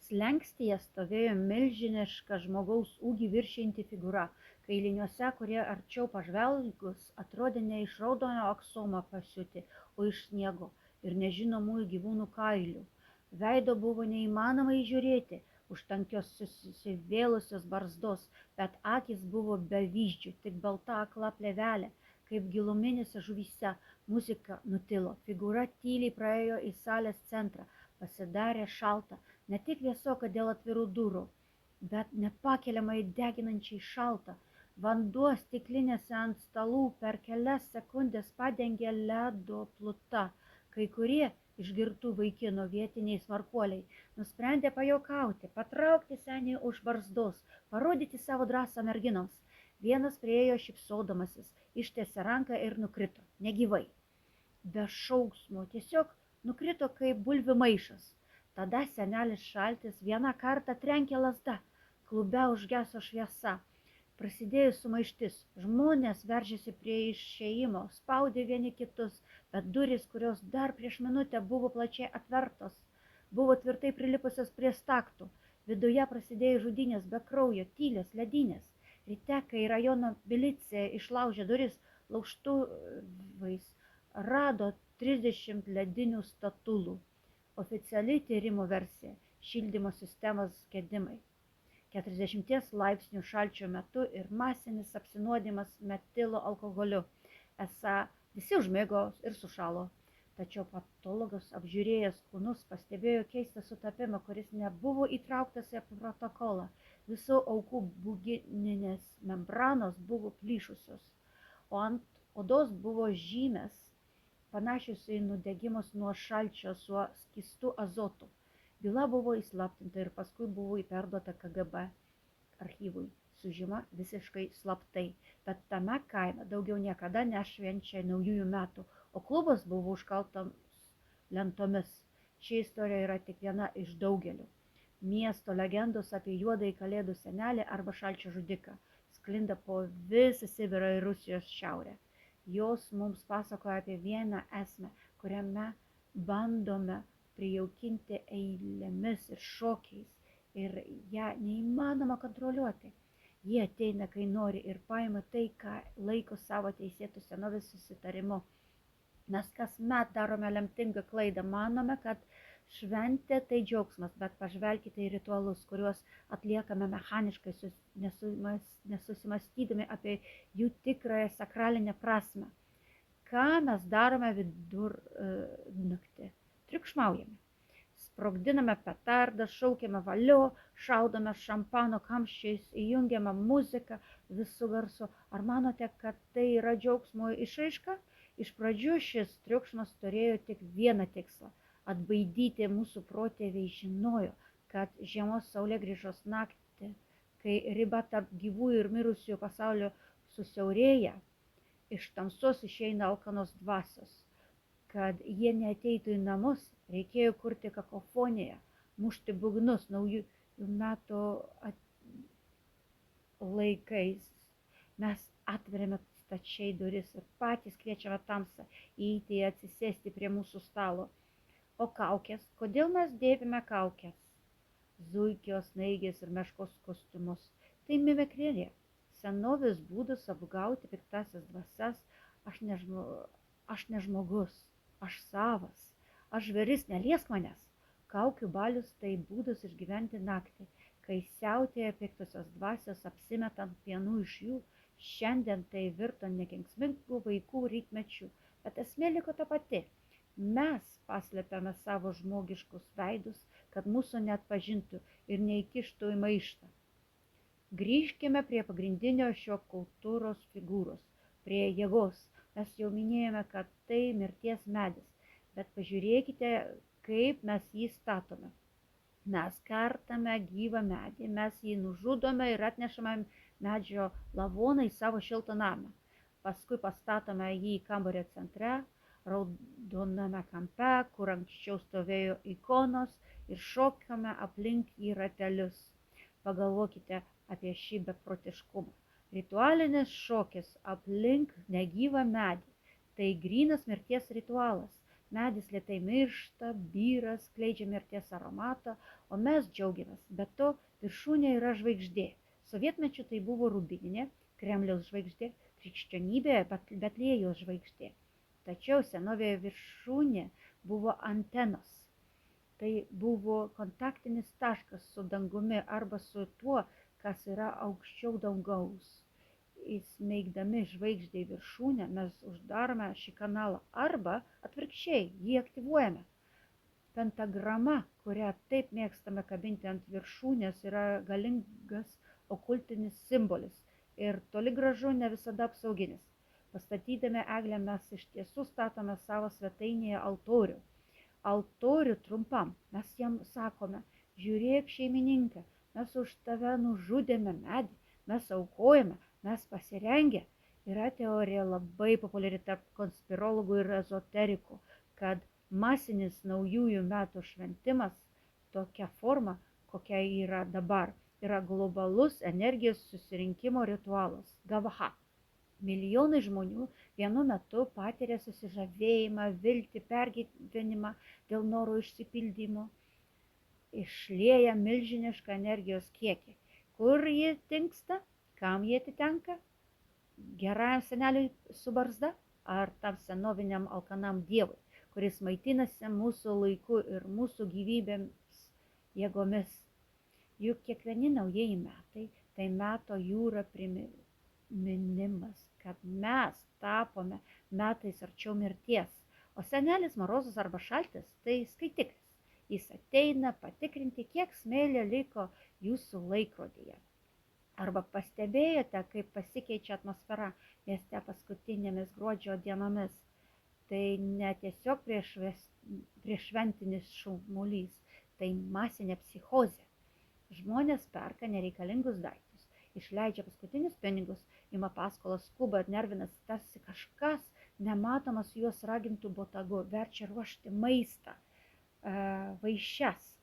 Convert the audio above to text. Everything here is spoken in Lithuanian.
Slenkstyje stovėjo milžiniška žmogaus ūgį viršijanti figūra, kailiniuose, kurie arčiau pažvelgus atrodė ne iš raudono aksomo pasiūti, o iš sniego ir nežinomųjų gyvūnų kailių. Veido buvo neįmanoma įžiūrėti už tankios susivėlusios barzdos, bet akys buvo bevyzdžių, tik balta akla plėvelė, kaip giluminėse žuvyse. Muzika nutilo, figūra tyliai praėjo į salės centrą, pasidarė šalta, ne tik vėsoka dėl atvirų durų, bet nepakeliamai deginančiai šalta. Vanduo stiklinėse ant stalų per kelias sekundės padengė ledo pluta. Kai kurie išgirtų vaikinų vietiniai smarkuoliai nusprendė pajuokauti, patraukti senį už barzdos, parodyti savo drąsą merginoms. Vienas priėjo šypsodamasis, ištiesė ranką ir nukrito, negyvai. Be šauksmo, tiesiog nukrito kaip bulvių maišas. Tada senelis Šaltis vieną kartą trenkė lazda, klube užgeso šviesa. Prasidėjo sumaištis, žmonės veržėsi prie išėjimo, spaudė vieni kitus, bet durys, kurios dar prieš minutę buvo plačiai atvertos, buvo tvirtai prilipusios prie staktų. Viduje prasidėjo žudynės be kraujo, tylios, ledinės. Ryte, kai rajono milicija išlaužė duris laužtuvais, rado 30 ledinių statulų. Oficiali tyrimo versija – šildymo sistemos gedimai. 40 laipsnių šalčio metu ir masinis apsinuodimas metilo alkoholiu. Esą visi užmigo ir sušalo. Tačiau patologas apžiūrėjęs kūnus pastebėjo keistą sutapimą, kuris nebuvo įtrauktas į protokolą. Visų aukų bugininės membranos buvo plyšusios, o ant odos buvo žymės panašios į nudegimus nuo šalčio su skystu azotu. Byla buvo įslaptinta ir paskui buvo perduota KGB archyvui, sužyma visiškai slaptai, bet tame kaime daugiau niekada nešvenčia naujųjų metų, o klubas buvo užkaltas lentomis. Ši istorija yra tik viena iš daugelių. Miesto legendos apie juodąjį kalėdų senelį arba šalčio žudiką sklinda po visą Sibirą ir Rusijos šiaurę. Jos mums pasakoja apie vieną esmę, kuriame bandome prijaukinti eilėmis ir šokiais, ir ją neįmanoma kontroliuoti. Jie ateina, kai nori, ir paima tai, ką laiko savo teisėtų senovės susitarimu. Mes kasmet darome lemtingą klaidą, manome, kad šventė tai džiaugsmas, bet pažvelkite į ritualus, kuriuos atliekame mechaniškai, nesusimastydami apie jų tikrąją sakralinę prasmę. Ką mes darome vidurnaktį? Triukšmaujame. Sprogdiname petardą, šaukiame valio, šaudome šampano kamščiais, įjungiame muziką visų garsu. Ar manote, kad tai yra džiaugsmo išraiška? Iš pradžių šis triukšmas turėjo tik vieną tikslą – atbaidyti. Mūsų protėviai žinojo, kad žiemos saulėgrįžos naktį, kai riba tarp gyvųjų ir mirusiųjų pasaulio susiaurėja, iš tamsos išeina alkanos dvasios. Kad jie neateitų į namus, reikėjo kurti kakofoniją, mušti būgnus naujųjų metų laikais. Mes atveriame stačiai duris ir patys kviečiame tamsą įeiti ir atsisėsti prie mūsų stalo. O kaukės? Kodėl mes dėvime kaukės? Zuikijos, snaigės ir meškos kostiumus. Tai mimikrinė. Senovės būdas apgauti piktasias dvasias. Aš ne žmogus, aš savas. Aš žvėris, neliesk manęs. Kaukių balius tai būdas išgyventi naktį, kai siautėja piktosios dvasios apsimetant vienu iš jų. Šiandien tai virto nekenksmingų vaikų rytmečių, bet esmė liko ta pati. Mes paslėpiame savo žmogiškus veidus, kad mūsų neatpažintų ir neįkištų į maištą. Grįžkime prie pagrindinio šio kultūros figūros, prie jėgos. Mes jau minėjome, kad tai mirties medis, bet pažiūrėkite, kaip mes jį statome. Mes kartame gyvą medį, mes jį nužudome ir atnešame medžio lavoną į savo šiltą namą. Paskui pastatome jį kambario centre, raudoname kampe, kur anksčiau stovėjo ikonos, ir šokame aplink jį ratelius. Pagalvokite apie šį beprotiškumą. Ritualinis šokis aplink negyvą medį – tai grynas mirties ritualas. Medis lėtai miršta, byra, skleidžia mirties aromatą, o mes džiaugiamės. Be to, viršūnė yra žvaigždė. Sovietmečiu tai buvo rubininė, Kremliaus žvaigždė, krikščionybė, Betliejaus žvaigždė. Tačiau senovėje viršūnė buvo antenos. Tai buvo kontaktinis taškas su dangumi arba su tuo, kas yra aukščiau dangaus. Įsmeigdami žvaigždę į viršūnę mes uždarome šį kanalą arba atvirkščiai jį aktyvuojame. Pentagrama, kurią taip mėgstame kabinti ant viršūnės, yra galingas okultinis simbolis ir toli gražu ne visada apsauginis. Pastatydami eglę mes iš tiesų statome savo svetainėje altorių. Altorių trumpam mes jam sakome, žiūrėk šeimininką, mes už tave nužudėme medį, mes aukojame, mes pasirengę. Yra teorija labai populiari tarp konspirologų ir ezoterikų, kad masinis naujųjų metų šventimas tokia forma, kokia yra dabar, yra globalus energijos susirinkimo ritualas Gavaha. Milijonai žmonių vienu metu patiria susižavėjimą, viltį, pergyvenimą dėl noro išsipildymo, išlieja milžinišką energijos kiekį. Kur ji dingsta, kam ji atitenka? Gerajam seneliui su barzda ar tam senoviniam alkanam dievui, kuris maitinasi mūsų laiku ir mūsų gyvybėms jėgomis? Juk kiekvieni naujieji metai tai meto jūra priminimas, kad mes tapome metais arčiau mirties, o senelis Morozas arba Šaltis tai skaitiklis. Jis ateina patikrinti, kiek smėlio liko jūsų laikrodyje. Arba pastebėjote, kaip pasikeičia atmosfera mieste paskutinėmis gruodžio dienomis? Tai ne tiesiog prieššventinis šurmulys, tai masinė psichozė. Žmonės perka nereikalingus daiktus, išleidžia paskutinius pinigus, ima paskolas, skuba, nervinasi, tarsi kažkas nematomas juos ragintų botagu, verčia ruošti maistą, vaišes,